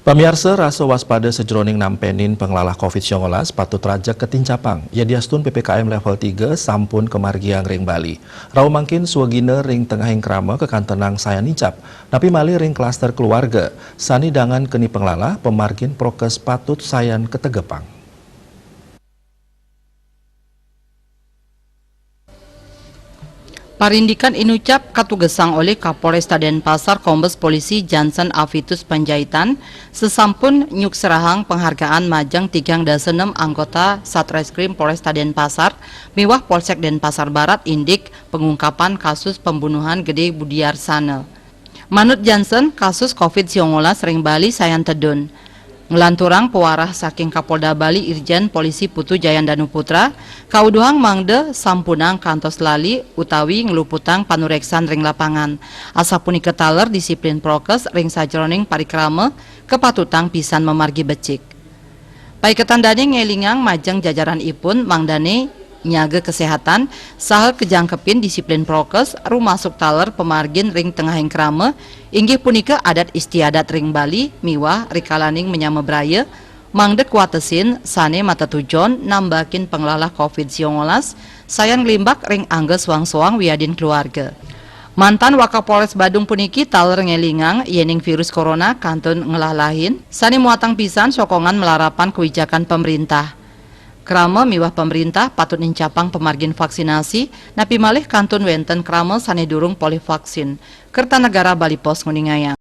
Pamirsa rasa waspada sejroning nampenin penglalah COVID-19 patut rajak ketincapang. Ya diastun PPKM level 3 sampun kemargiang ring Bali. Rau mangkin suagina ring tengahing krama kekantenang saya nicap. Napi mali ring klaster keluarga. Sani dangan keni penglalah pemargin prokes patut sayan ketegepang. Parindikan inucap katugesang oleh Kapolresta Denpasar Kombes Polisi Johnson Avitus Panjaitan sesampun nyuk serahang penghargaan majang 36 anggota Satreskrim Polresta Denpasar miwah Polsek Denpasar Barat indik pengungkapan kasus pembunuhan Gede Budiarsana. Manut Johnson, kasus COVID-19 ring Bali sayan tedun. Ngelanturang pewarah saking Kapolda Bali Irjen Polisi Putu Jayandanu Putra, kauduhang mangde sampunang kantos lali utawi ngeluputang panureksan ring lapangan. Asapuni ketaler disiplin prokes ring sajroning parikrama kepatutang pisan memargi becik. Paiketandane ngelingang majang jajaran ipun mangdane nyaga kesehatan saha kejangkepin disiplin prokes rumasuk taler pemargin ring tengahing krama inggih punika adat istiadat ring Bali miwah rikalaning menyama braya mangdek watesin sane mata tujon nambakin penglalah COVID-19 sayan ngelimbak ring angge suang-suang wiadin keluarga. Mantan Wakapolres Badung puniki taler ngelingang yening virus corona kantun ngelalahin sane muatang pisan sokongan melarapan kebijakan pemerintah. Krama miwah pemerintah patut nincapang pemargin vaksinasi, napi malih kantun wenten krama sane durung polivaksin. Kertanegara Bali Pos nguningaya.